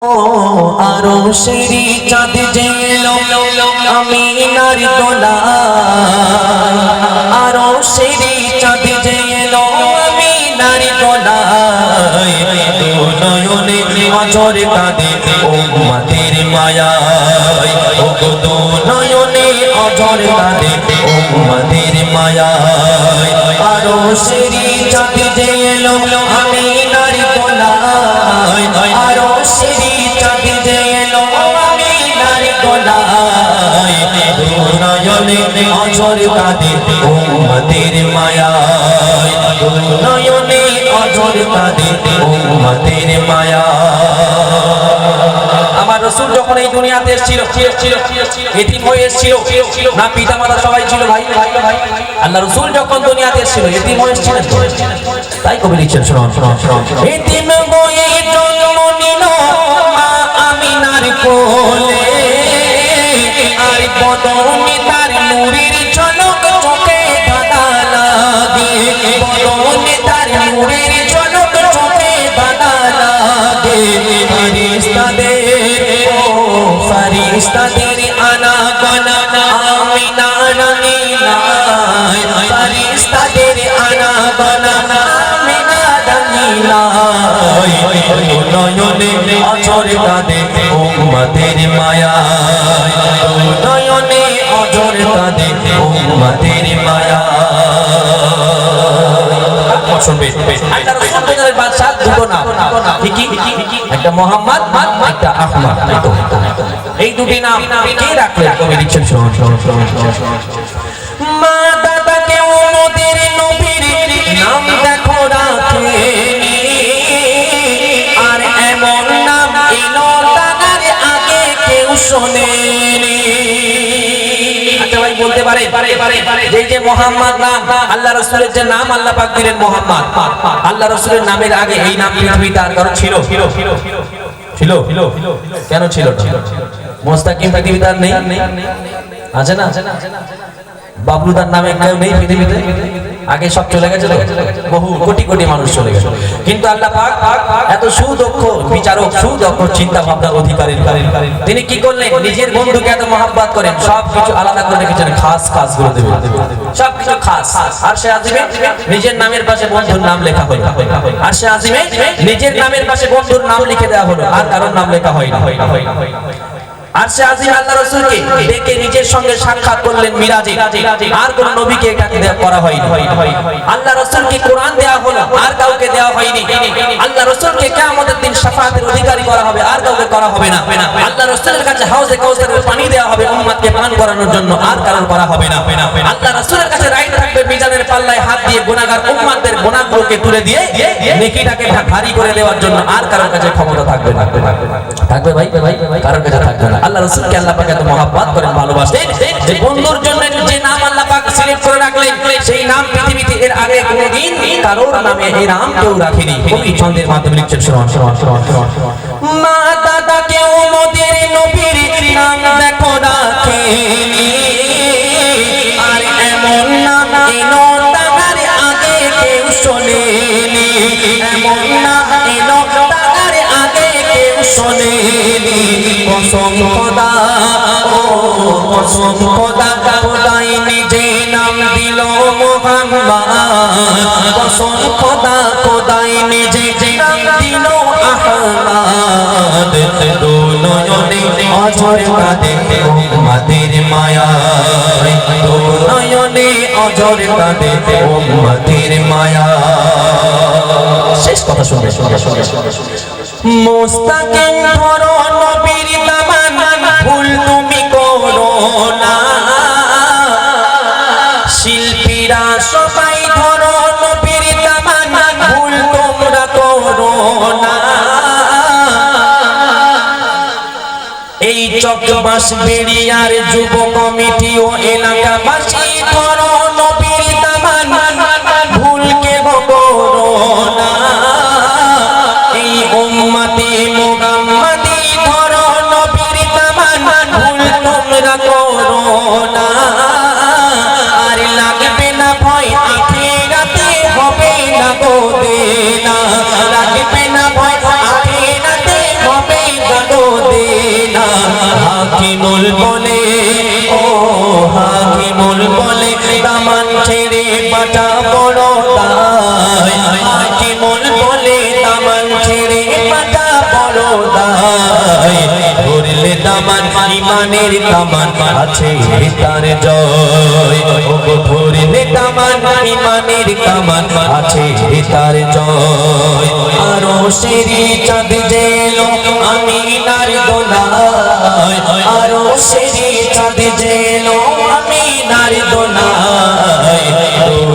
আরো সেরি চাঁদ জেলো আমিনার গলায়, আরো সেরি চাঁদ জেলো আমিনার গলায়, নয়নে অঝর কাঁদে উম্মতের মায়ায়, ওগো নয়নে অঝর কাঁদে উম্মতের মায়ায়, আরো সেরি চাঁদ জেলো আমিনার গলায়, আরো সেরি চাঁদ জেলো আমিনার গলায়, নয়নে অঝর কাঁদে উম্মতের মায়ায়, নয়নে অঝর কাঁদে উম্মতের মায়ায়। আমার রাসূল যখন এই দুনিয়াতে এসেছিল এতিম হয়ে এসেছিল, না পিতা মাতা সবাই ছিল ভাই। আল্লাহ রাসূল যখন দুনিয়াতে এসেছিল এতিম হয়ে এসেছিলেন, তাই কবি লিখছেন শুনুন। এতিম হয়ে জন্ম নিল মা আমিনার কোলে, আর বদনে তার নূরের ঝলক চোখে বাঁধা লাগে, বদনে তার নূরের ঝলক চোখে বাঁধা লাগে। ফারিস্তাদের আনাগোনা আমিনার নীলায়, ফারিস্তাদের আনাগোনা আমিনার নীলায়, নয়নে অঝর কাঁদে উম্মতের মায়ায়, নয়নে অঝর কাঁদে উম্মতের মায়ায়। একটা মোহাম্মদ, একটা আহমদ, এই দুটি নাম কে রাখলেন? কবি লিখছেন মা দাদাকে ওদের নবীর নাম দেখো রাখেনি, আর এমন নাম এলো তাদের আগে কেউ শোনেনি। বলতে পারে যে মোহাম্মদ নাম আল্লাহ রাসূলের যে নাম আল্লাহ পাক দিলেন মোহাম্মদ, আল্লাহ রাসূলের নামের আগে এই নাম পৃথিবীতে আর কারো ছিল? কেন ছিল? মুস্তাকিম পৃথিবীতে আর নেই, আছে না? বাবলুদার নামে কেউ নেই পৃথিবীতে, আগে সব চলে গেছে, বহু কোটি কোটি মানুষ চলে গেছে। কিন্তু আল্লাহ পাক এত সুদক্ষ বিচারক, সুদক্ষ চিন্তা ভাবনার অধিকারী, তিনি কি করলেন? নিজের বন্ধুকে এত মহব্বত করেন, সব কিছু আলাদা করে রেখেছেন, খাস খাস করে দেবেন, সব কিছু খাস। আর সে আজিমে নিজের নামের পাশে বন্ধুর নাম লেখা হলো, আর সে আজিমে নিজের নামের পাশে বন্ধুর নাম লিখে দেওয়া হলো, আর কারোর নাম লেখা হয় না। আর সে আজিম আল্লাহ রাসূলকে ডেকে নিজের সঙ্গে সাক্ষাৎ করলেন মিরাজে, আর কোন নবীকে এটাকে করা হয়নি। আল্লাহ রাসূলকে কোরআন দেয়া হলো, আর কাউকে দেওয়া হয়নি। আল্লাহ রাসূলকে কিয়ামতের দিন শাফাআতের অধিকারী করা হবে, আর কাউকে করা হবে না। আল্লাহ রাসূলের কাছে হাউজে কাউসারের পানি দেওয়া হবে উম্মতকে পান করানোর জন্য, আর কারণ করা হবে না। আল্লাহ রাসূলের কাছে রাইট থাকবে মিজানের পাল্লায় হাত দিয়ে গুনাহগার উম্মতদের গুনাহগুলোকে তুলে দিয়ে নেকিটাকে ভারী করে দেওয়ার জন্য, আর কারোর কাছে ক্ষমতা থাকবে না। থাকবে ভাই? কারোর কাছে থাকবে না। আল্লাহ রাসূলকে আল্লাহ পাক এত মহব্বত করেন, ভালোবাসেন, যে বন্ধুর জন্য যে নাম আল্লাহ পাক সিলেক্ট করে রাখলেন, সেই নাম পৃথিবীতে এর আগে কোনোদিন কারোর নামে এই নাম কেউ রাখেনি। কবি ছন্দের মাধ্যমে লিখছেন শুনুন। মা দাদাকে ওদের নবীর নাম দেখো রাখেনি, আর এমন নাম এলো তাদের আগে কেউ শোনেনি, এমন নাম এলো তাদের আগে কেউ শোনেনি। কসম খোদা, ও কসম খোদা, খোদাই নিজে নাম দিল মুহাম্মদ, কসম খোদা, খোদাই নিজে নাম দিল আহমদ, দো নয়নে অঝর কাঁদে উম্মতের মায়ায়, দো নয়নে অঝর কাঁদে উম্মতের মায়ায়। শেষ কথা শুনবে। মুস্তাকিম ধরো নবীর দামান, ভুল তুমি করো না, শিল্পীরা সবাই ধরো নবীর দামান, ভুল তোমরা করো না। এই চকবাস বেড়িয়ার যুব কমিটি ও এলাকাবাসী ধরো নবীর দামান, ভুল কেউ করো না। এই উম্মতে মুহাম্মাদি ধরো নবীর দামান, ভুল তোমরা করো না। আর লাগবে না ভয়, আখিরাতে হবে না গো দেনা, লাগবে না ভয়, আখিরাতে হবে না হাকিমুল বলে ও হাকিমুল বলে দামান ছেড়ে পাটা বড় দায় হাকিমুল বলে দামান ছেড়ে পাটা বড় দায় ধরলে দামান ইমানের কামান আছে তার জয় ও ধরলে দামান ইমানের কামান আছে তার জয় আরো সেরি চাঁদ জেলো আমিনার দোলায় আরো সেরি চাঁদ জেলো আমিনার দোলায়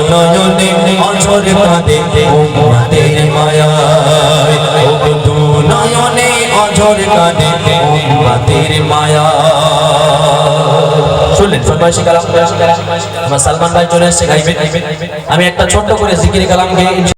নয়নে অঝর কাঁদে উম্মতের মায়ায় ও নয়নে অঝর কাঁদে উম্মতের মায়া শুনলেন ফরমাইশি কালাম আমার সালমান ভাই চলে এসেছে গাইবেন আমি একটা ছোট্ট করে জিকির কালাম গেয়ে